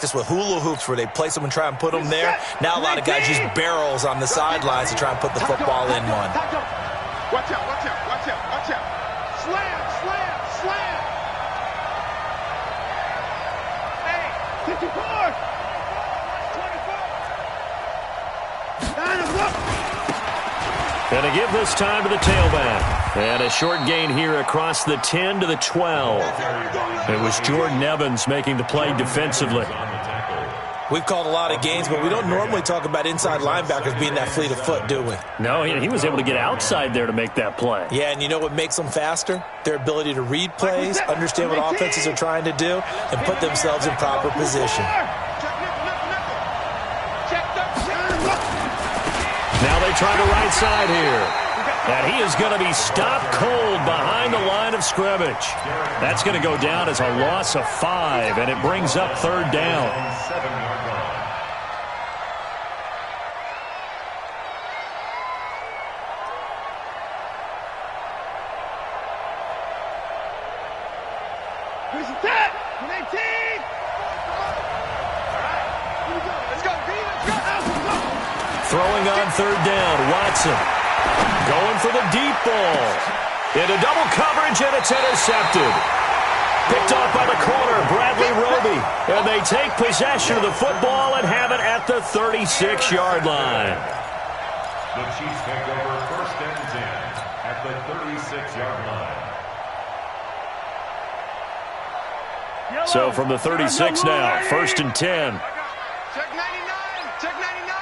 practice with hula hoops where they place them and try and put them there. Now a lot of guys use barrels on the sidelines to try and put the football in one. Watch out, watch out, watch out, watch out. Slam, slam, slam. Hey, 54. 24. And to give this time to the tailback. And a short gain here across the 10 to the 12. It was Jordan Evans making the play defensively. We've called a lot of games, but we don't normally talk about inside linebackers being that fleet of foot, do we? No, he was able to get outside there to make that play. Yeah, and you know what makes them faster? Their ability to read plays, understand what offenses are trying to do, and put themselves in proper position. Now they try the right side here. And he is going to be stopped cold behind the line of scrimmage. That's going to go down as a loss of 5, and it brings up third down. Here's the 10, 18. Let's go, B, let's go. Throwing on third down, Watson. Going for the deep ball. Into double coverage, and it's intercepted. Picked off by the corner, Bradley Roby. And they take possession of the football and have it at the 36-yard line. The Chiefs take over 1st and 10 at the 36-yard line. So from the 36 now, 1st and 10. Check 99, check 99.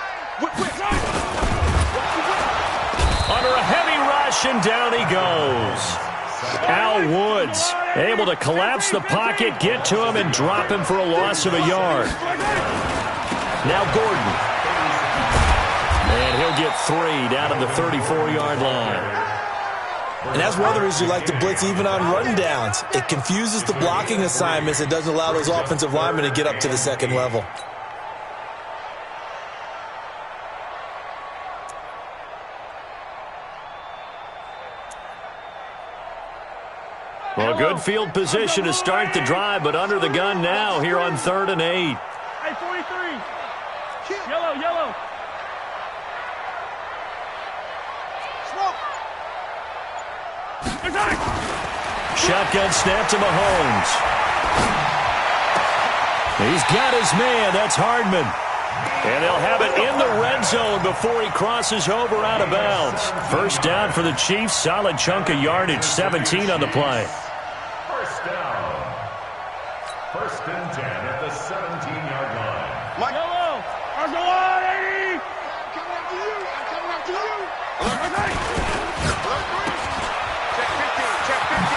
Under a heavy rush, and down he goes. Al Woods able to collapse the pocket, get to him, and drop him for a loss of a yard. Now Gordon. And he'll get 3 down at the 34-yard line. And that's one of the reasons you like to blitz even on rundowns. It confuses the blocking assignments. It doesn't allow those offensive linemen to get up to the second level. Well, good field position to start the drive, but under the gun now here on 3rd and 8. Hey, 43. Yellow, yellow. Smoke. Shotgun snap to Mahomes. He's got his man. That's Hardman. And they'll have it in the red zone before he crosses over out of bounds. First down for the Chiefs. Solid chunk of yardage. 17 on the play. First down. 1st and 10 at the 17-yard line. Mike. Yellow. I'm going, 80. Coming after you. I'm coming after you. Alert 9. Alert 3. Check 15. Check 15.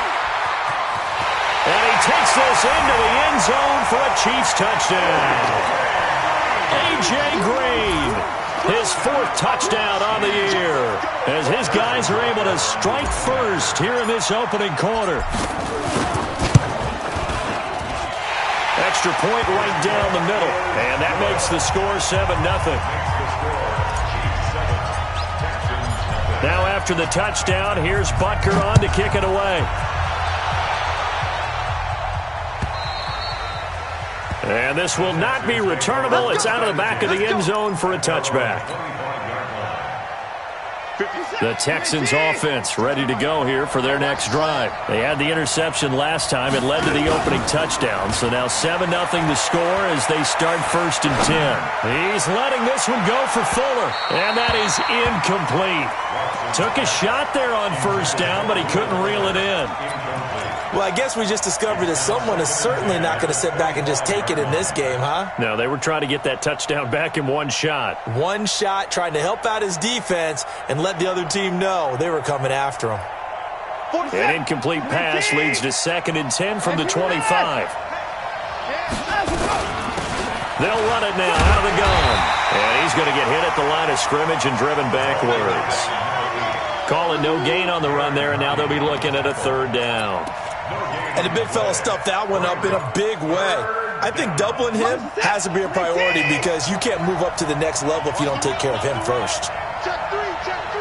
And he takes this into the end zone for a Chiefs touchdown. A.J. Green, his 4th touchdown on the year, as his guys are able to strike first here in this opening quarter. Extra point right down the middle, and that makes the score 7-0. Now after the touchdown, here's Butker on to kick it away. And this will not be returnable. It's out of the back of the end zone for a touchback. The Texans offense ready to go here for their next drive. They had the interception last time. It led to the opening touchdown. So now 7-0 the score as they start 1st and 10. He's letting this one go for Fuller. And that is incomplete. Took a shot there on 1st down, but he couldn't reel it in. Well, I guess we just discovered that someone is certainly not going to sit back and just take it in this game, huh? No, they were trying to get that touchdown back in one shot. One shot, trying to help out his defense and let the other team know they were coming after him. An incomplete pass leads to 2nd and 10 from the 25. They'll run it now out of the gun. And he's going to get hit at the line of scrimmage and driven backwards. Call it no gain on the run there, and now they'll be looking at a 3rd down. And the big fella stuffed that one up in a big way. I think doubling him has to be a priority because you can't move up to the next level if you don't take care of him first. Check 3, check 3.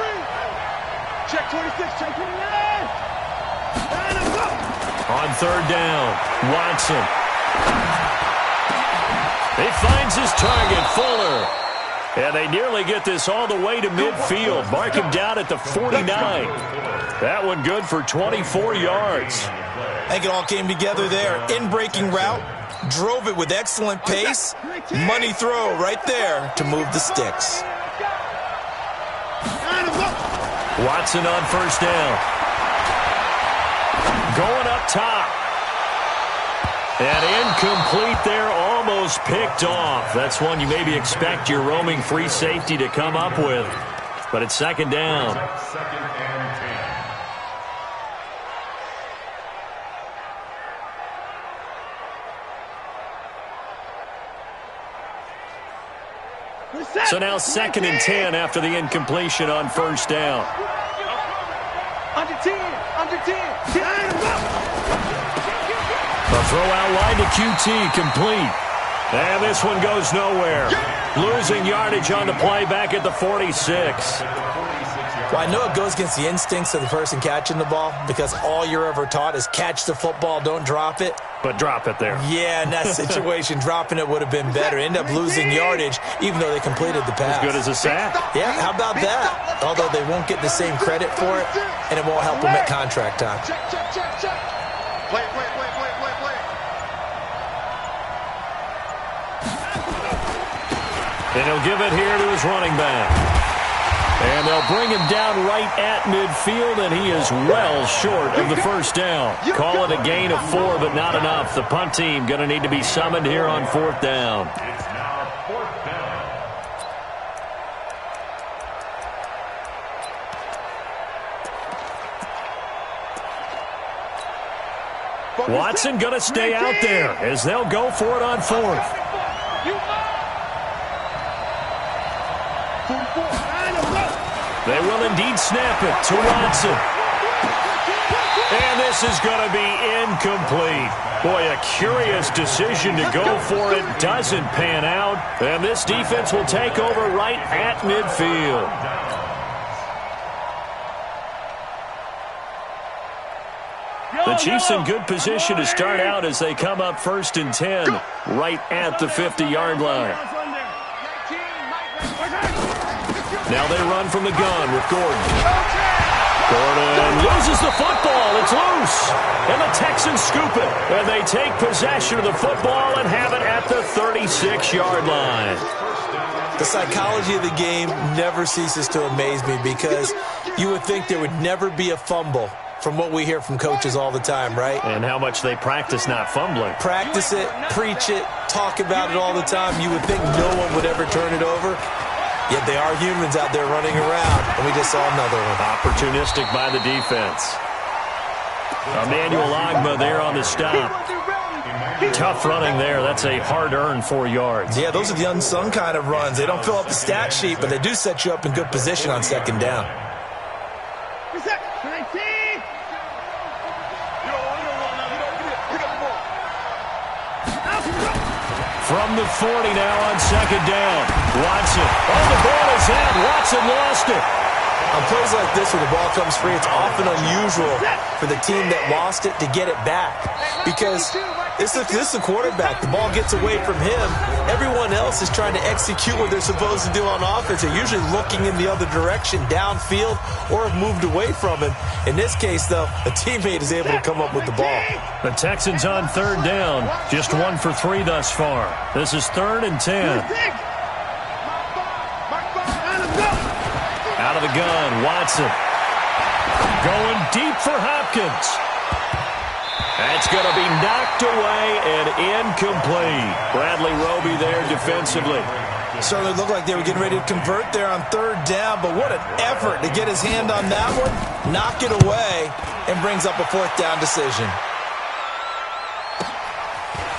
Check 26, check 29. On 3rd down, Watson. He finds his target, Fuller. And they nearly get this all the way to midfield. Mark him down at the 49. That one good for 24 yards. I think it all came together there. In-breaking route, drove it with excellent pace. Money throw right there to move the sticks. Watson on first down. Going up top. And incomplete there, almost picked off. That's one you maybe expect your roaming free safety to come up with. But it's second down. Second and 10. So now second and 10 after the incompletion on first down. Under 10. A throw out wide to QT, complete. And this one goes nowhere. Losing yardage on the play back at the 46. Well, I know it goes against the instincts of the person catching the ball because all you're ever taught is catch the football, don't drop it. But drop it there. Yeah, in that situation, dropping it would have been better. End up losing yardage even though they completed the pass. As good as a sack. Yeah, how about that? Although they won't get the same credit for it, and it won't help them at contract time. Check. Play. And he'll give it here to his running back. And they'll bring him down right at midfield, and he is well short of the first down. Call it a gain of 4, but not enough. The punt team going to need to be summoned here on fourth down. It's now fourth down. Watson going to stay out there as they'll go for it on fourth. They will indeed snap it to Watson. And this is going to be incomplete. Boy, a curious decision to go for it. Doesn't pan out. And this defense will take over right at midfield. The Chiefs in good position to start out as they come up first and 10 right at the 50-yard line. Now they run from the gun with Gordon. Gordon loses the football. It's loose. And the Texans scoop it. And they take possession of the football and have it at the 36-yard line. The psychology of the game never ceases to amaze me because you would think there would never be a fumble from what we hear from coaches all the time, right? And how much they practice not fumbling. Practice it, preach it, talk about it all the time. You would think no one would ever turn it over. Yet they are humans out there running around, and we just saw another one. Opportunistic by the defense. Emmanuel Ogba there on the stop. Tough running there. That's a hard-earned 4 yards. Yeah, those are the unsung kind of runs. They don't fill up the stat sheet, but they do set you up in good position on second down. From the 40 now on second down. Watson. Oh, the ball is out. Watson lost it. On plays like this where the ball comes free, it's often unusual for the team that lost it to get it back. Because this is the quarterback. The ball gets away from him. Everyone else is trying to execute what they're supposed to do on offense. They're usually looking in the other direction, downfield, or have moved away from him. In this case, though, a teammate is able to come up with the ball. The Texans on third down. Just 1 for 3 thus far. This is 3rd and 10. Out of the gun, Watson. Going deep for Hopkins. That's going to be knocked away and incomplete. Bradley Roby there defensively. Certainly looked like they were getting ready to convert there on third down, but what an effort to get his hand on that one, knock it away, and brings up a fourth down decision.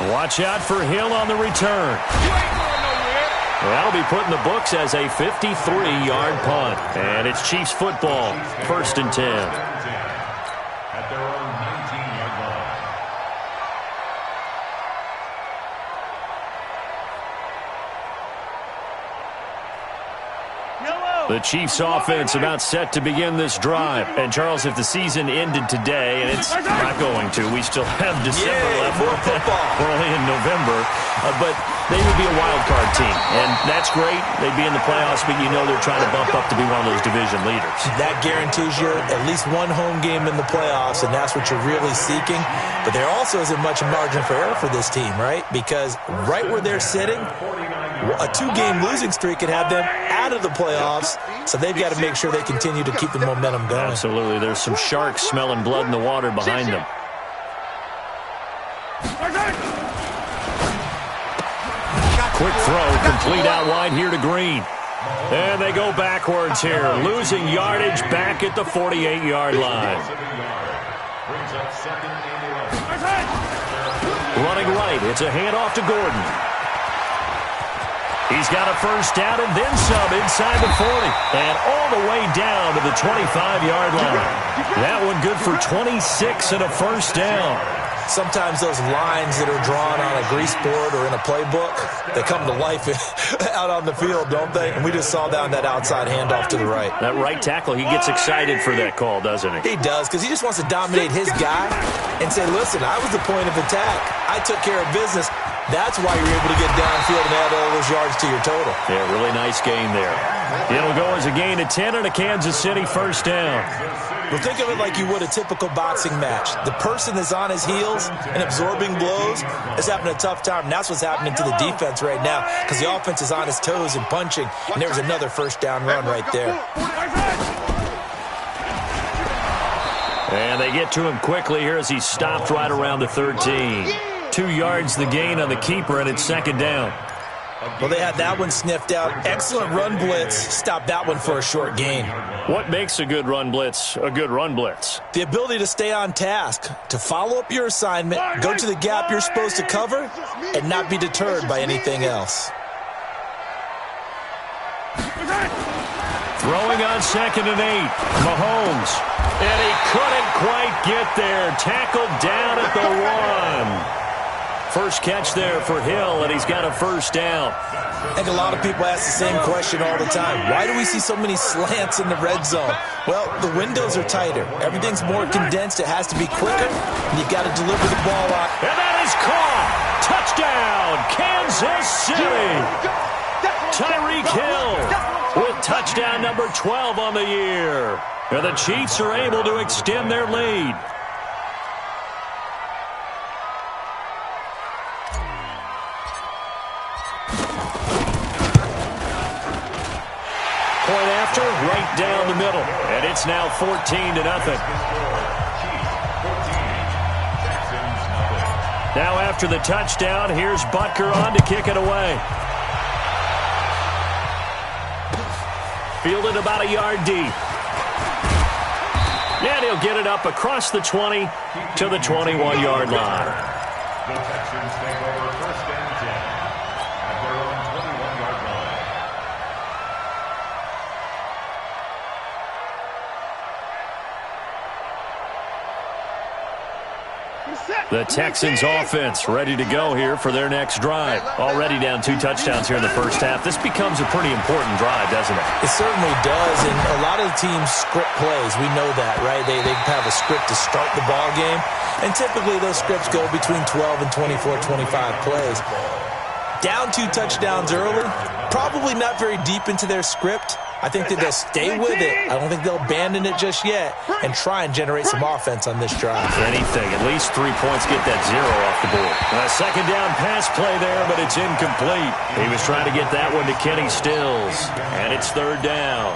Watch out for Hill on the return. That'll be put in the books as a 53-yard punt. And it's Chiefs football, 1st and 10. At their own 19-yard line. The Chiefs offense about set to begin this drive. And, Charles, if the season ended today, and it's not going to, we still have December left. More football. We're only in November. But they would be a wild card team, and that's great. They'd be in the playoffs, but you know they're trying to bump up to be one of those division leaders. That guarantees you at least one home game in the playoffs, and that's what you're really seeking. But there also isn't much margin for error for this team, right? Because right where they're sitting, a 2-game losing streak could have them out of the playoffs, so they've got to make sure they continue to keep the momentum going. Absolutely. There's some sharks smelling blood in the water behind them. Quick throw, complete out wide here to Green. And they go backwards here, losing yardage back at the 48-yard line. Running right, it's a handoff to Gordon. He's got a first down and then some inside the 40. And all the way down to the 25-yard line. That one good for 26 and a first down. Sometimes those lines that are drawn on a grease board or in a playbook, they come to life out on the field, don't they? And we just saw down that outside handoff to the right. That right tackle, he gets excited for that call, doesn't he? He does, because he just wants to dominate his guy and say, listen, I was the point of attack. I took care of business. That's why you're able to get downfield and add all those yards to your total. Yeah, really nice gain there. It'll go as a gain of 10 and a Kansas City first down. Well, think of it like you would a typical boxing match. The person that's on his heels and absorbing blows is having a tough time. And that's what's happening to the defense right now, because the offense is on his toes and punching. And there was another first down run right there. And they get to him quickly here as he stopped right around the 13. 2 yards the gain on the keeper, and it's second down. Well, they had that one sniffed out. Excellent run blitz. Stopped that one for a short gain. What makes a good run blitz a good run blitz? The ability to stay on task, to follow up your assignment, go to the gap you're supposed to cover, and not be deterred by anything else. Throwing on 2nd and 8. Mahomes. And he couldn't quite get there. Tackled down at the 1. First catch there for Hill, and he's got a first down. I think a lot of people ask the same question all the time. Why do we see so many slants in the red zone? Well, the windows are tighter. Everything's more condensed. It has to be quicker, and you've got to deliver the ball out. And that is caught. Touchdown, Kansas City. Tyreek Hill with touchdown number 12 on the year. And the Chiefs are able to extend their lead. Point after, right down the middle. And it's now 14-0. Now after the touchdown, here's Butker on to kick it away. Fielded about a yard deep. And he'll get it up across the 20 to the 21-yard line. The Texans take over 1st and 10 at their own 21-yard line. The Texans offense ready to go here for their next drive. Already down 2 touchdowns here in the first half. This becomes a pretty important drive, doesn't it? It certainly does, and a lot of teams script plays. We know that, right? They have a script to start the ball game, and typically those scripts go between 12 and 24, 25 plays. Down 2 touchdowns early, probably not very deep into their script. I think that they'll stay with it. I don't think they'll abandon it just yet and try and generate some offense on this drive. Anything. At least 3 points, get that 0 off the board. A second down pass play there, but it's incomplete. He was trying to get that one to Kenny Stills, and it's 3rd down.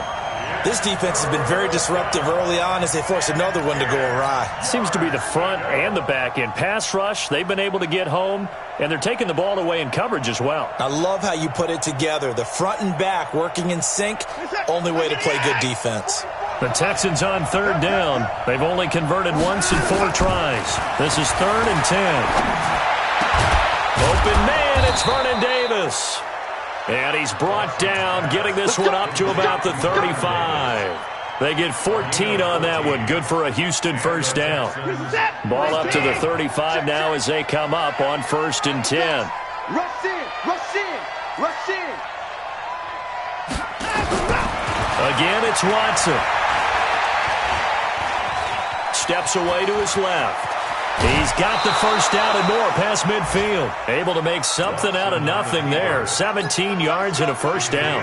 This defense has been very disruptive early on as they force another one to go awry. Seems to be the front and the back end. Pass rush, they've been able to get home, and they're taking the ball away in coverage as well. I love how you put it together. The front and back working in sync, only way to play good defense. The Texans on 3rd down. They've only converted once in 4 tries. This is 3rd and 10. Open man, it's Vernon Davis. And he's brought down, getting this one up to about the 35. They get 14 on that one. Good for a Houston first down. Ball up to the 35 now as they come up on 1st and 10. Rush in, rush in, rush in. Again, it's Watson. Steps away to his left. He's got the first down and more past midfield. Able to make something out of nothing there. 17 yards and a first down.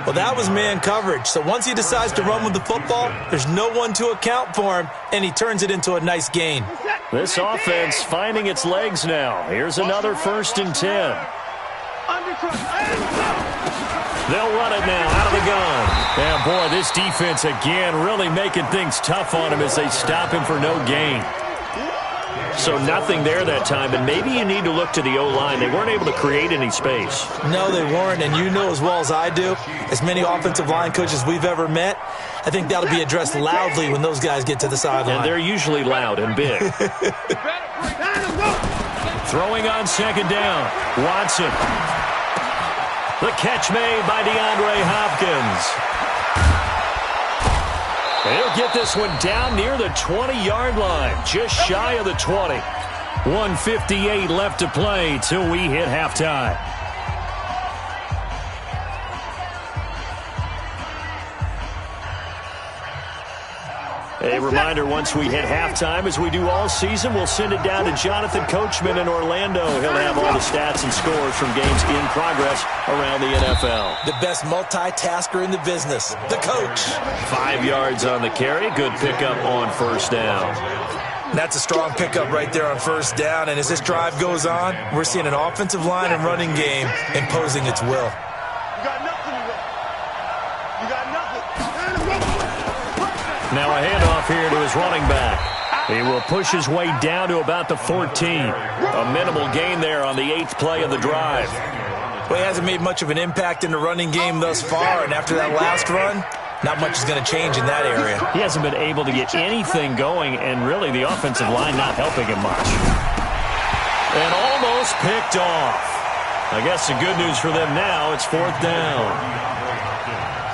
Well, that was man coverage. So once he decides to run with the football, there's no one to account for him, and he turns it into a nice gain. This offense finding its legs now. Here's another 1st and 10. They'll run it now out of the gun. And, boy, this defense again really making things tough on him as they stop him for no gain. So nothing there that time, and maybe you need to look to the O-line. They weren't able to create any space. No, they weren't, and you know as well as I do, as many offensive line coaches we've ever met, I think that'll be addressed loudly when those guys get to the sideline. And they're usually loud and big. Throwing on 2nd down. Watson. The catch made by DeAndre Hopkins. He'll get this one down near the 20-yard line, just shy of the 20. 1:58 left to play till we hit halftime. A reminder, once we hit halftime, as we do all season, we'll send it down to Jonathan Coachman in Orlando. He'll have all the stats and scores from games in progress around the NFL. The best multitasker in the business, the coach. 5 yards on the carry. Good pickup on 1st down. That's a strong pickup right there on 1st down, and as this drive goes on, we're seeing an offensive line and running game imposing its will. You got nothing to go. You got nothing. Now a handoff here to his running back. He will push his way down to about the 14. A minimal gain there on the 8th play of the drive. Well, he hasn't made much of an impact in the running game thus far, and after that last run, not much is going to change in that area. He hasn't been able to get anything going, and really the offensive line not helping him much. And almost picked off. I guess the good news for them now, it's 4th down.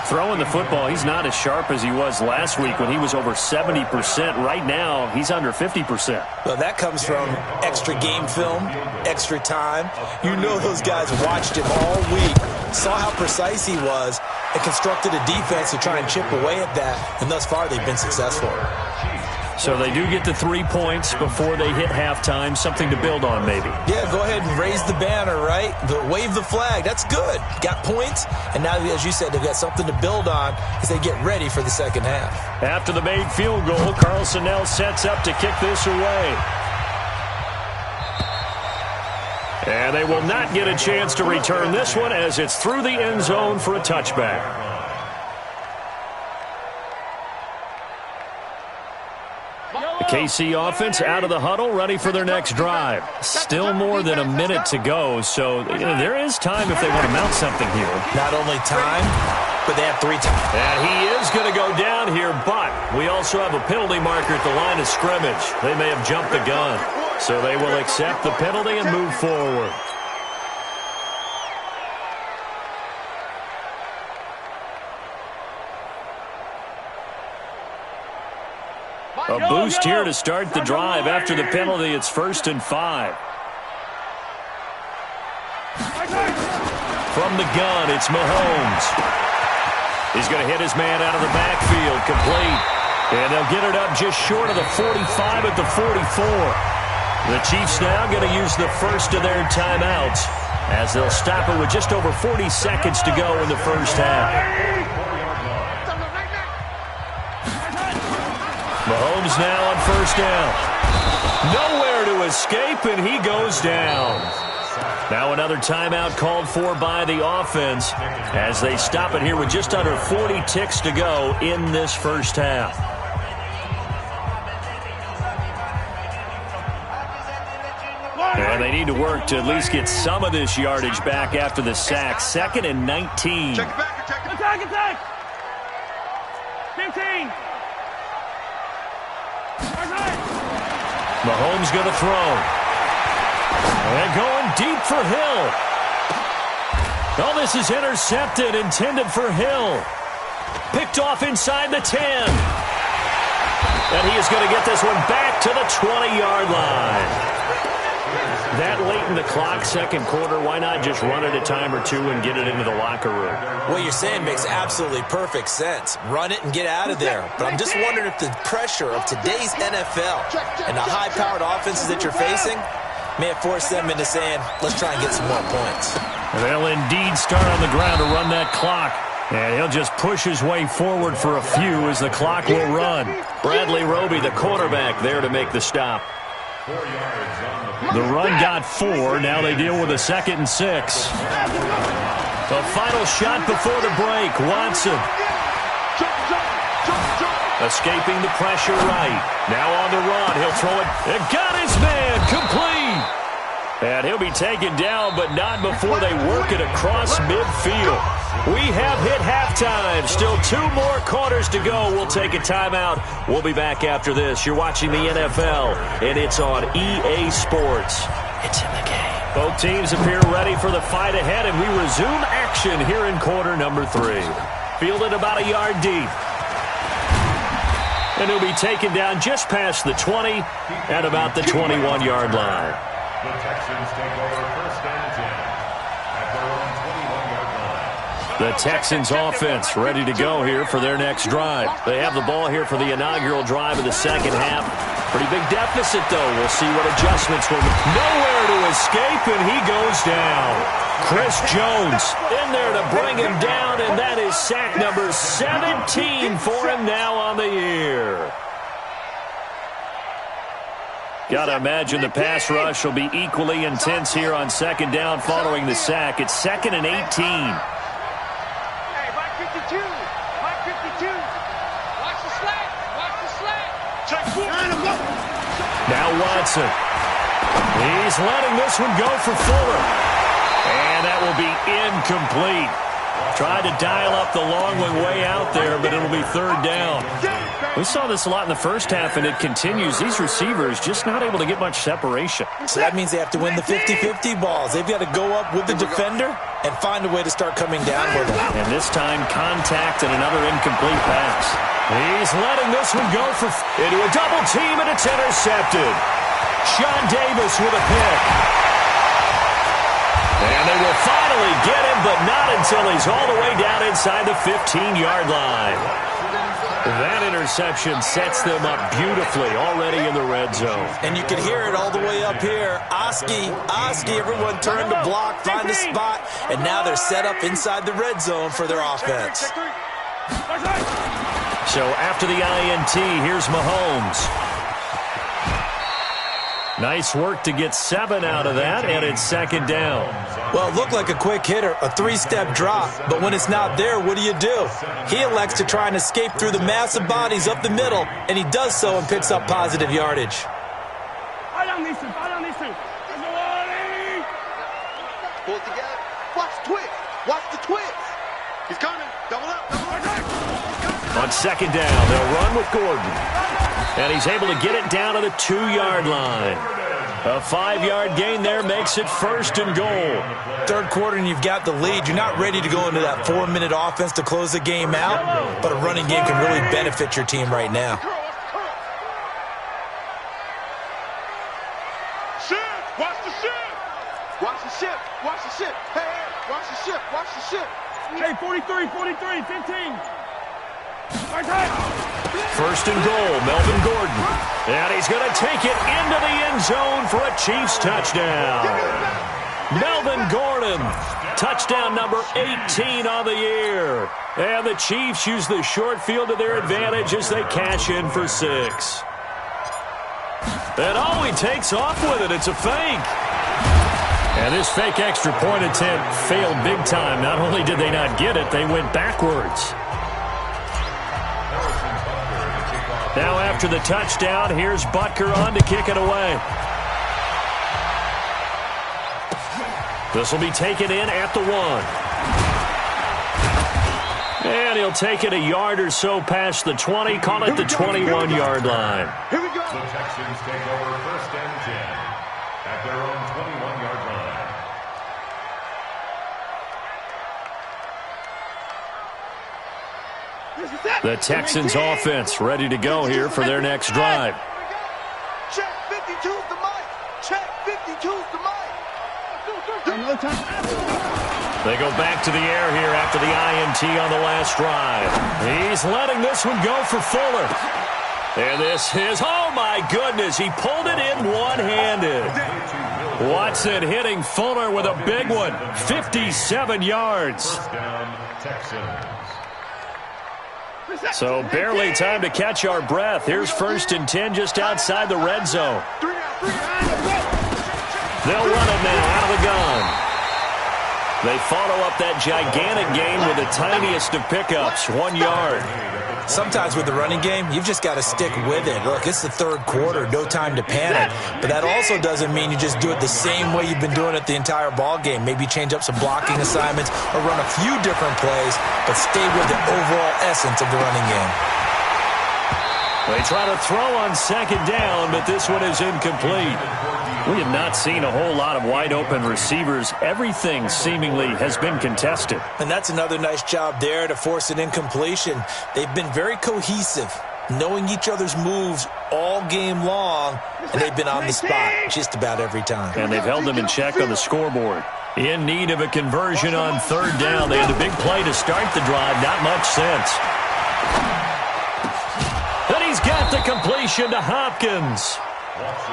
Throwing the football, he's not as sharp as he was last week when he was over 70%. Right now, he's under 50%. Well, that comes from extra game film, extra time. You know those guys watched him all week, saw how precise he was, and constructed a defense to try and chip away at that. And thus far, they've been successful. So they do get the 3 points before they hit halftime. Something to build on, maybe. Yeah, go ahead and raise the banner, right? Wave the flag. That's good. Got points, and now, as you said, they've got something to build on as they get ready for the second half. After the made field goal, Carlson now sets up to kick this away. And they will not get a chance to return this one as it's through the end zone for a touchback. The KC offense out of the huddle, ready for their next drive. Still more than a minute to go, so there is time if they want to mount something here. Not only time, but they have 3 times. And he is going to go down here, but we also have a penalty marker at the line of scrimmage. They may have jumped the gun, so they will accept the penalty and move forward. A boost here to start the drive. After the penalty, it's 1st and 5. From the gun, it's Mahomes. He's going to hit his man out of the backfield, complete. And they'll get it up just short of the 45 at the 44. The Chiefs now going to use the first of their timeouts as they'll stop it with just over 40 seconds to go in the first half. Mahomes now on 1st down. Nowhere to escape, and he goes down. Now another timeout called for by the offense as they stop it here with just under 40 ticks to go in this first half. And they need to work to at least get some of this yardage back after the sack. 2nd and 19. Check it back, check it. Attack! 15. Mahomes going to throw. And going deep for Hill. Oh, this is intercepted, intended for Hill. Picked off inside the 10. And he is going to get this one back to the 20-yard line. That late in the clock, second quarter, why not just run it a time or two and get it into the locker room? What you're saying makes absolutely perfect sense. Run it and get out of there. But I'm just wondering if the pressure of today's NFL and the high-powered offenses that you're facing may have forced them into saying, let's try and get some more points. And they'll indeed start on the ground to run that clock. And he'll just push his way forward for a few as the clock will run. Bradley Roby, the quarterback, there to make the stop. 4 yards on the The run got 4. Now they deal with a 2nd and 6. The final shot before the break. Watson. Escaping the pressure right. Now on the run. He'll throw it. And got his man. Complete. And he'll be taken down, but not before they work it across midfield. We have hit halftime. Still 2 more quarters to go. We'll take a timeout. We'll be back after this. You're watching the NFL, and it's on EA Sports. It's in the game. Both teams appear ready for the fight ahead, and we resume action here in quarter number 3. Fielded about a yard deep. And he'll be taken down just past the 20 at about the 21-yard line. The Texans take over 1st and 10 at their own 21-yard line. The Texans offense ready to go here for their next drive. They have the ball here for the inaugural drive of the second half. Pretty big deficit, though. We'll see what adjustments will be. Nowhere to escape, and he goes down. Chris Jones in there to bring him down, and that is sack number 17 for him now on the year. Got to imagine the pass rush will be equally intense here on second down following the sack. It's 2nd and 18. Hey, Mike 52. Mike 52. Watch the slack. Watch the slack. Check 4. Now Watson. He's letting this one go for Fuller. And that will be incomplete. Tried to dial up the long one way out there, but it'll be 3rd down. We saw this a lot in the first half, and it continues. These receivers just not able to get much separation. So that means they have to win the 50-50 balls. They've got to go up with the defender and find a way to start coming down with them. And this time, contact and another incomplete pass. He's letting this one go into a double team, and it's intercepted. Sean Davis with a pick. And they will finally get him, but not until he's all the way down inside the 15-yard line. That interception sets them up beautifully already in the red zone. And you can hear it all the way up here. Oski, everyone turned to block, find a spot, and now they're set up inside the red zone for their offense. So after the INT, here's Mahomes. Nice work to get 7 out of that, and it's 2nd down. Well, it looked like a quick hitter, a 3-step drop, but when it's not there, what do? He elects to try and escape through the massive bodies up the middle, and he does so and picks up positive yardage. Pull it together. Watch the twist. Watch the twist. He's coming. Double up. On 2nd down, they'll run with Gordon. And he's able to get it down to the 2-yard line. A 5-yard gain there makes it 1st and goal. 3rd quarter and you've got the lead. You're not ready to go into that 4-minute offense to close the game out, but a running game can really benefit your team right now. Shift. Watch the shift. Watch the shift. Watch the shift. Hey, watch the shift. Watch the shift. Hey, 43, 15. 1st and goal, Melvin Gordon. And he's going to take it into the end zone for a Chiefs touchdown. Melvin Gordon, touchdown number 18 on the year. And the Chiefs use the short field to their advantage as they cash in for 6. And oh, he takes off with it. It's a fake. And this fake extra point attempt failed big time. Not only did they not get it, they went backwards. Now after the touchdown, here's Butker on to kick it away. This will be taken in at the 1. And he'll take it a yard or so past the 20, call it the 21-yard line. Here we go. The Texans take over 1st and 10 at their own 21-yard line. The Texans offense ready to go here for their next drive. Check 52's the mic. Check. They go back to the air here after the INT on the last drive. He's letting this one go for Fuller. And this is, oh my goodness, he pulled it in one-handed. Watson hitting Fuller with a big one, 57 yards. First down, Texans. So barely time to catch our breath. Here's 1st and 10 just outside the red zone. They'll run it now out of the gun. They follow up that gigantic gain with the tiniest of pickups, 1 yard. Sometimes with the running game, you've just got to stick with it. Look, it's the third quarter, no time to panic. But that also doesn't mean you just do it the same way you've been doing it the entire ball game. Maybe change up some blocking assignments or run a few different plays, but stay with the overall essence of the running game. They try to throw on 2nd down, but this one is incomplete. We have not seen a whole lot of wide-open receivers. Everything seemingly has been contested. And that's another nice job there to force an incompletion. They've been very cohesive, knowing each other's moves all game long, and they've been on the spot just about every time. And they've held them in check on the scoreboard. In need of a conversion on 3rd down. They had a big play to start the drive. Not much sense. And he's got the completion to Hopkins.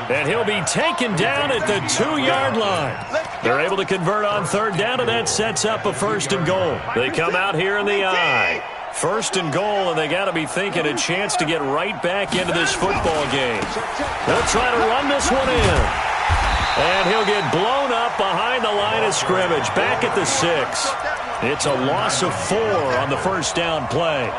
And he'll be taken down at the 2-yard line. They're able to convert on 3rd down, and that sets up a 1st and goal. They come out here in the I. 1st and goal, and they got to be thinking a chance to get right back into this football game. They'll try to run this one in. And he'll get blown up behind the line of scrimmage, back at the 6. It's a loss of 4 on the 1st down play.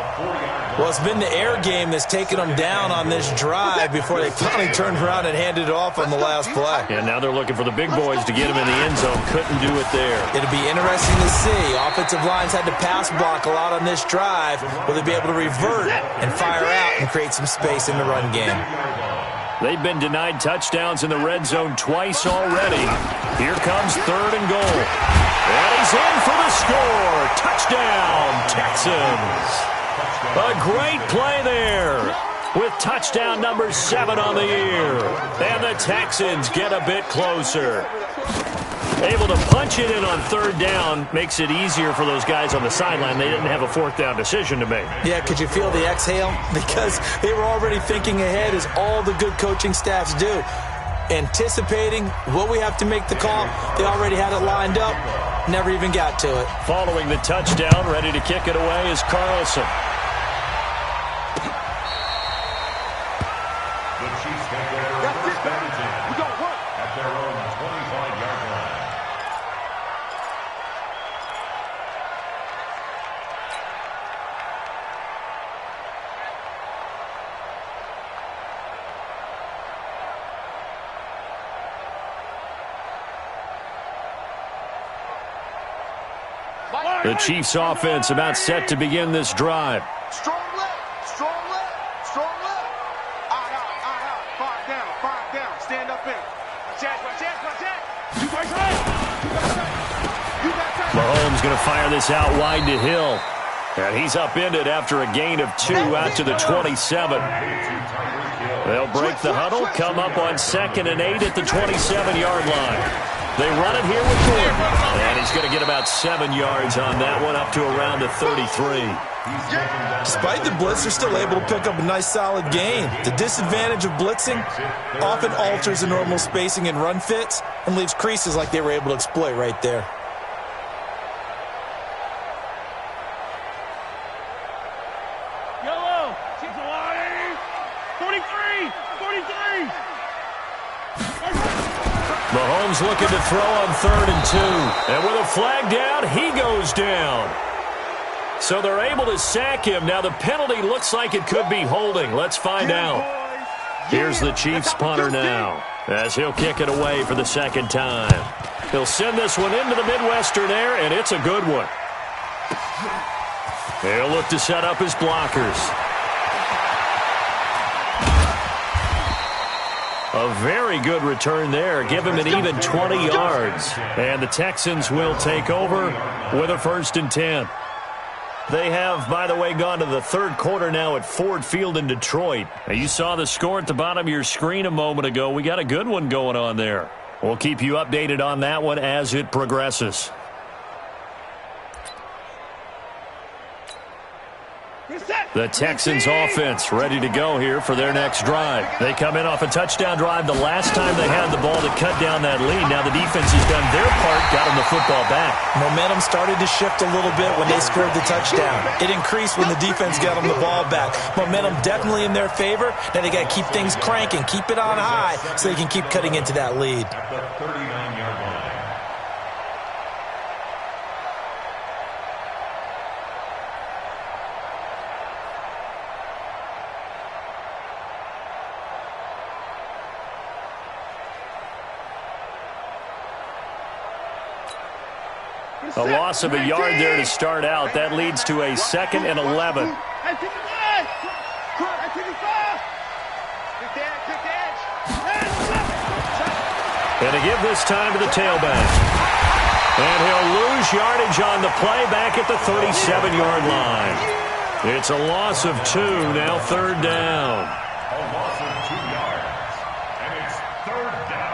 Well, it's been the air game that's taken them down on this drive before they finally turned around and handed it off on the last play. And now they're looking for the big boys to get him in the end zone. Couldn't do it there. It'll be interesting to see. Offensive lines had to pass block a lot on this drive. Will they be able to revert and fire out and create some space in the run game? They've been denied touchdowns in the red zone twice already. Here comes 3rd and goal. And he's in for the score. Touchdown, Texans. A great play there with touchdown number 7 on the year. And the Texans get a bit closer. Able to punch it in on 3rd down makes it easier for those guys on the sideline. They didn't have a 4th down decision to make. Yeah, could you feel the exhale? Because they were already thinking ahead, as all the good coaching staffs do. Anticipating, will we have to make the call? They already had it lined up. Never even got to it. Following the touchdown, ready to kick it away is Carlson. The Chiefs take over 1st and 10 at their own 25-yard line. The Chiefs offense about set to begin this drive. Strong left, strong left, strong left. Out. 5 down. Stand up in. Check. You got that. Mahomes going to fire this out wide to Hill. And he's upended after a gain of 2 out to the 27. They'll break the huddle, come up on 2nd and 8 at the 27-yard line. They run it here with Gordon. And he's going to get about 7 yards on that one, up to around the 33. Despite the blitz, they're still able to pick up a nice solid gain. The disadvantage of blitzing often alters the normal spacing and run fits and leaves creases like they were able to exploit right there. Yellow. 43. Mahomes looking to throw on 3rd and 2. And with a flag down, he goes down. So they're able to sack him. Now the penalty looks like it could be holding. Let's find out. Here's the Chiefs punter now, as he'll kick it away for the 2nd time. He'll send this one into the Midwestern air, and it's a good one. He'll look to set up his blockers. A very good return there. Give him an even 20 yards. And the Texans will take over with a 1st and 10. They have, by the way, gone to the 3rd quarter now at Ford Field in Detroit. Now, you saw the score at the bottom of your screen a moment ago. We got a good one going on there. We'll keep you updated on that one as it progresses. The Texans offense ready to go here for their next drive. They come in off a touchdown drive the last time they had the ball to cut down that lead. Now the defense has done their part, got them the football back. Momentum started to shift a little bit when they scored the touchdown. It increased when the defense got them the ball back. Momentum definitely in their favor. Now they got to keep things cranking, keep it on high so they can keep cutting into that lead. At the 39-yard line. A loss of a yard there to start out. That leads to a 2nd and 11. And to give this time to the tailback. And he'll lose yardage on the play back at the 37-yard line. It's a loss of 2, now 3rd down. A loss of 2 yards. And it's 3rd down.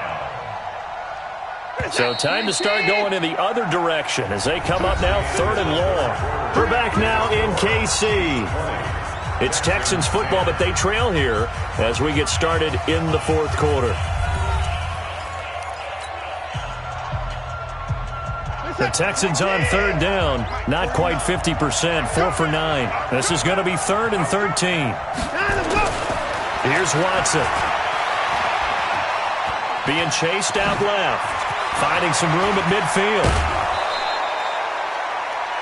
So time to start going in the other direction as they come up now 3rd and long. We're back now in KC. It's Texans football, but they trail here as we get started in the 4th quarter. The Texans on 3rd down, not quite 50%, 4 for 9. This is going to be 3rd and 13. Here's Watson. Being chased out left. Finding some room at midfield.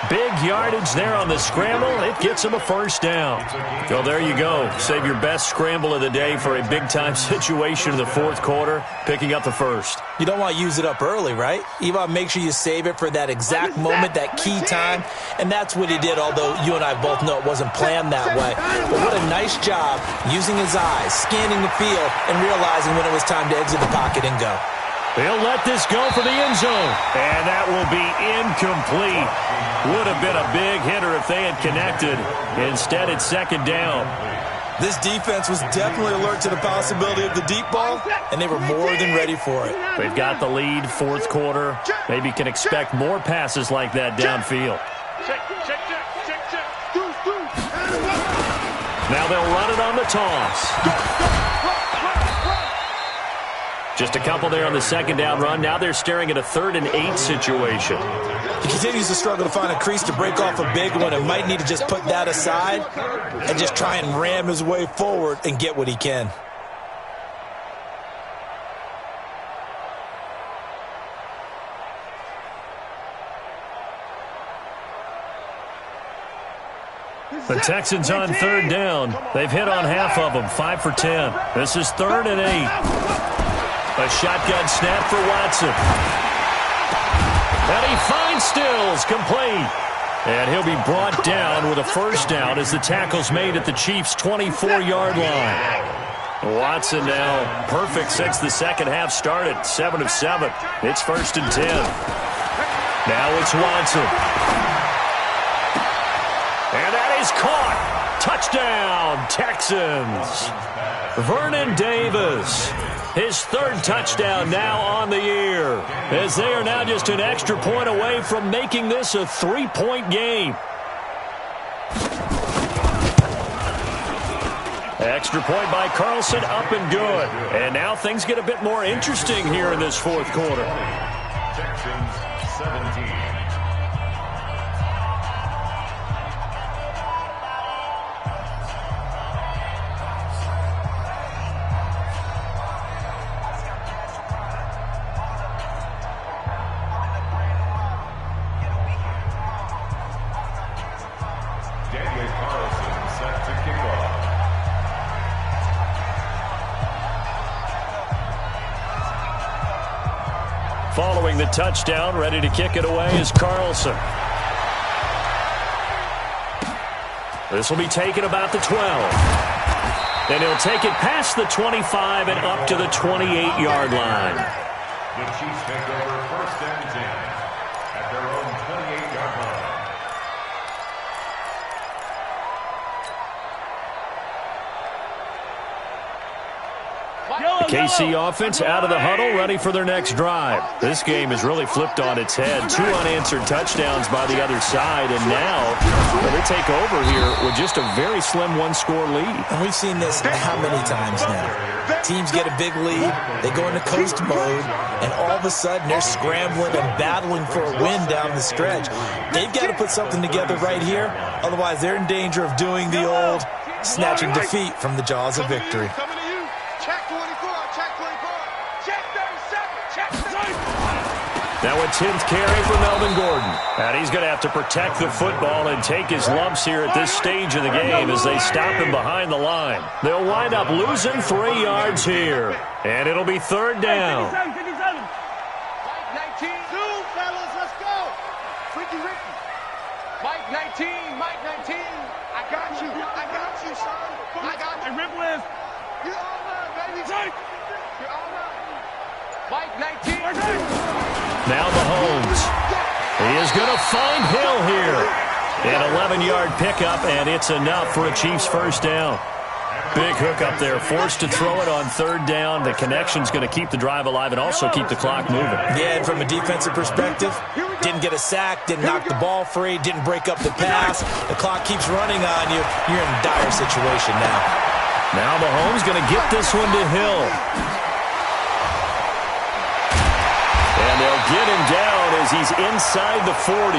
Big yardage there on the scramble. It gets him a 1st down. So there you go. Save your best scramble of the day for a big-time situation in the 4th quarter, picking up the 1st. You don't want to use it up early, right? You want to make sure you save it for that exact moment, that key time. And that's what he did, although you and I both know it wasn't planned that way. But what a nice job using his eyes, scanning the field, and realizing when it was time to exit the pocket and go. They'll let this go for the end zone. And that will be incomplete. Would have been a big hitter if they had connected. Instead, it's 2nd down. This defense was definitely alert to the possibility of the deep ball, and they were more than ready for it. They've got the lead, 4th quarter. Maybe can expect more passes like that downfield. Now they'll run it on the toss. Just a couple there on the 2nd down run. Now they're staring at a 3rd and 8 situation. He continues to struggle to find a crease to break off a big one and might need to just put that aside and just try and ram his way forward and get what he can. The Texans on 3rd down. They've hit on half of them, 5 for 10. This is 3rd and 8. A shotgun snap for Watson. And he finds Stills, complete. And he'll be brought down with a 1st down as the tackle's made at the Chiefs' 24-yard line. Watson now perfect since the 2nd half started, 7 of 7. It's 1st and 10. Now it's Watson. And that is caught. Touchdown, Texans. Vernon Davis. His 3rd touchdown now on the year, as they are now just an extra point away from making this a 3-point game. Extra point by Carlson, up and good. And now things get a bit more interesting here in this 4th quarter. Texans 17. Following the touchdown, ready to kick it away is Carlson. This will be taken about the 12. And he'll take it past the 25 and up to the 28-yard line. The Chiefs take over 1st and 10 at their own 28-yard line. KC offense out of the huddle, ready for their next drive. This game is really flipped on its head. 2 unanswered touchdowns by the other side, and now they take over here with just a very slim 1-score lead. And we've seen this how many times now? Teams get a big lead, they go into coast mode, and all of a sudden they're scrambling and battling for a win down the stretch. They've got to put something together right here, otherwise they're in danger of doing the old snatching defeat from the jaws of victory. Coming to you. Check 24, check 24, check 37, check 37. Now a 10th carry for Melvin Gordon. And he's going to have to protect the football and take his lumps here at this stage of the game as they stop him behind the line. They'll wind up losing 3 yards here. And it'll be 3rd down. Mike 19. Two, fellas, let's go. Ricky. Mike 19, Mike 19. I got you, son. I got you. Rip lift. You're all mine, baby. You're all mine. Mike 19. Now Mahomes. He is going to find Hill here. An 11-yard pickup, and it's enough for a Chiefs first down. Big hook up there, forced to throw it on 3rd down. The connection's going to keep the drive alive and also keep the clock moving. Yeah, and from a defensive perspective, didn't get a sack, didn't knock the ball free, didn't break up the pass. The clock keeps running on you. You're in a dire situation now. Now Mahomes going to get this one to Hill. And they'll get him down as he's inside the 40.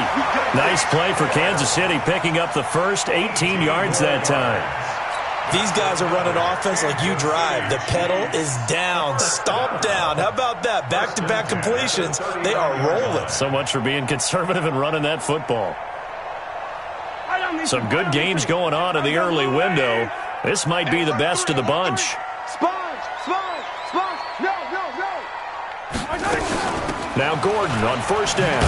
Nice play for Kansas City, picking up the first 18 yards that time. These guys are running offense like you drive. The pedal is down, stomped down. How about that? Back-to-back completions. They are rolling. So much for being conservative and running that football. Some good games going on in the early window. This might be the best of the bunch. Sponge. No. Now Gordon on 1st down.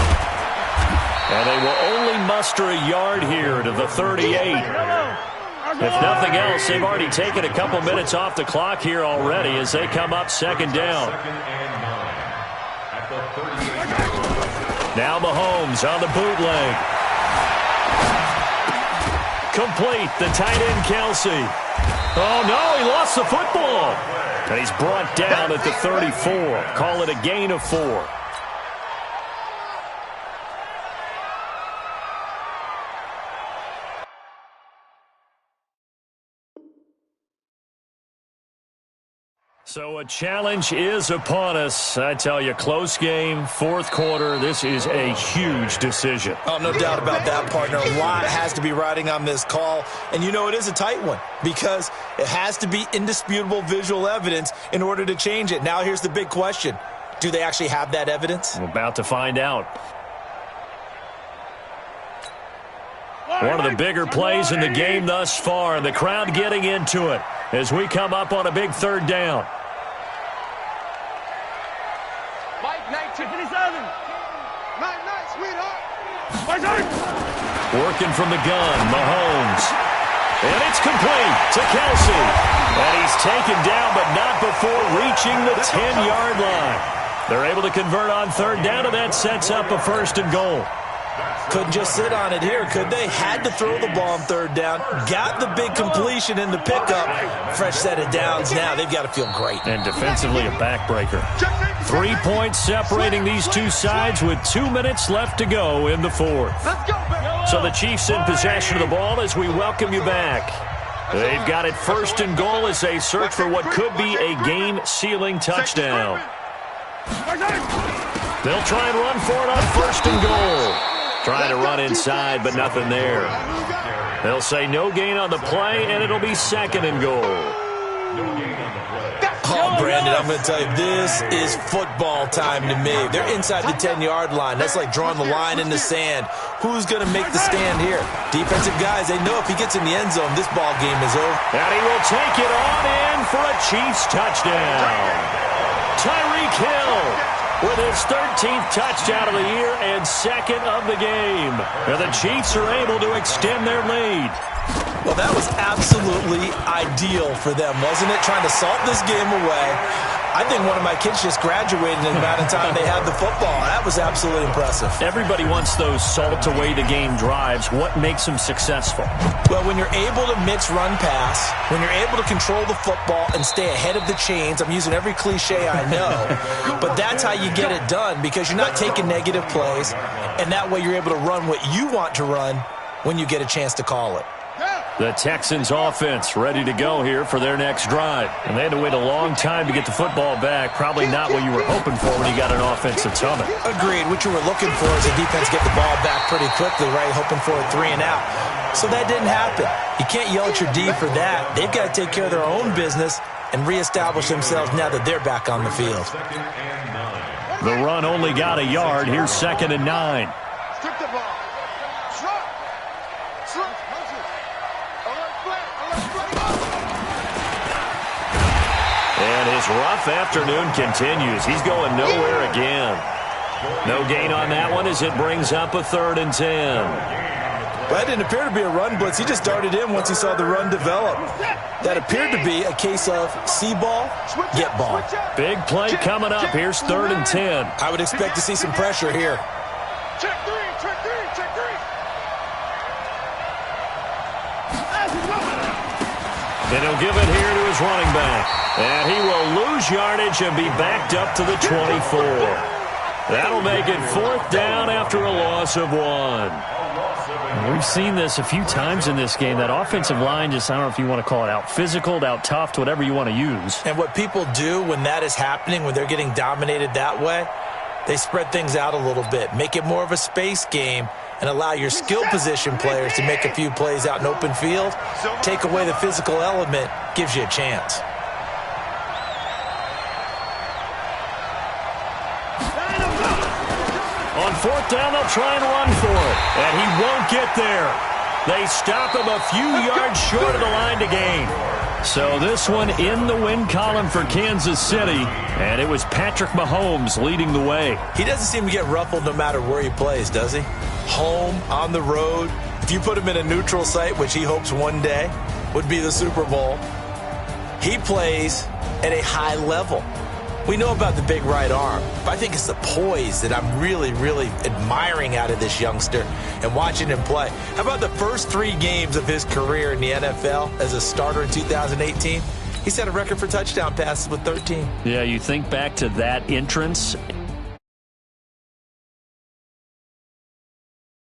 And they will only muster a yard here to the 38. If nothing else, they've already taken a couple minutes off the clock here already as they come up 2nd down. Now Mahomes on the bootleg. Complete, the tight end Kelsey. Oh no, he lost the football. And he's brought down at the 34. Call it a gain of 4. So a challenge is upon us. I tell you, close game, 4th quarter. This is a huge decision. Oh, no doubt about that, partner. A lot has to be riding on this call. And you know it is a tight one because it has to be indisputable visual evidence in order to change it. Now here's the big question. Do they actually have that evidence? We're about to find out. One of the bigger plays in the game thus far, and the crowd getting into it as we come up on a big 3rd down. Working from the gun, Mahomes. And it's complete to Kelsey. And he's taken down, but not before reaching the 10-yard line. They're able to convert on 3rd down, and that sets up a 1st and goal. Couldn't just sit on it here, could they? Had to throw the ball on 3rd down. Got the big completion in the pickup. Fresh set of downs now. They've got to feel great. And defensively, a backbreaker. 3 points separating these two sides with 2 minutes left to go in the 4th. So the Chiefs in possession of the ball as we welcome you back. They've got it 1st and goal as they search for what could be a game-sealing touchdown. They'll try and run for it on 1st and goal. Trying to run inside, but nothing there. They'll say no gain on the play, and it'll be 2nd and goal. Oh, Brandon, I'm going to tell you, this is football time to me. They're inside the 10-yard line. That's like drawing the line in the sand. Who's going to make the stand here? Defensive guys, they know if he gets in the end zone, this ball game is over. And he will take it on in for a Chiefs touchdown. Tyreek Hill with his 13th touchdown of the year and second of the game. And the Chiefs are able to extend their lead. Well, that was absolutely ideal for them, wasn't it? Trying to salt this game away. I think one of my kids just graduated in the amount of time they had the football. That was absolutely impressive. Everybody wants those salt-away-the-game drives. What makes them successful? Well, when you're able to mix run-pass, when you're able to control the football and stay ahead of the chains, I'm using every cliche I know, but that's how you get it done because you're not taking negative plays, and that way you're able to run what you want to run when you get a chance to call it. The Texans offense ready to go here for their next drive. And they had to wait a long time to get the football back. Probably not what you were hoping for when you got an offensive tunnel. Agreed. What you were looking for is a defense get the ball back pretty quickly, right? Hoping for a 3 and out. So that didn't happen. You can't yell at your D for that. They've got to take care of their own business and reestablish themselves now that they're back on the field. The run only got a yard. Here's 2nd and 9. Strip the ball. And his rough afternoon continues. He's going nowhere again. No gain on that one as it brings up a 3rd and 10. Well, that didn't appear to be a run blitz. He just darted in once he saw the run develop. That appeared to be a case of see ball, get ball. Big play coming up. Here's 3rd and 10. I would expect to see some pressure here. Check 3, check 3, check 3. And he'll give it here to his running back. And he will lose yardage and be backed up to the 24. That'll make it 4th down after a loss of 1. We've seen this a few times in this game. That offensive line just, I don't know if you want to call it out physical, out tough, whatever you want to use. And what people do when that is happening, when they're getting dominated that way, they spread things out a little bit, make it more of a space game, and allow your skill position players to make a few plays out in open field. Take away the physical element, gives you a chance. On 4th down, they'll try and run for it. And he won't get there. They stop him a few yards short of the line to gain. So this one in the win column for Kansas City. And it was Patrick Mahomes leading the way. He doesn't seem to get ruffled no matter where he plays, does he? Home, on the road. If you put him in a neutral site, which he hopes one day would be the Super Bowl, he plays at a high level. We know about the big right arm, but I think it's the poise that I'm really, really admiring out of this youngster and watching him play. How about the first 3 games of his career in the NFL as a starter in 2018? He set a record for touchdown passes with 13. Yeah, you think back to that entrance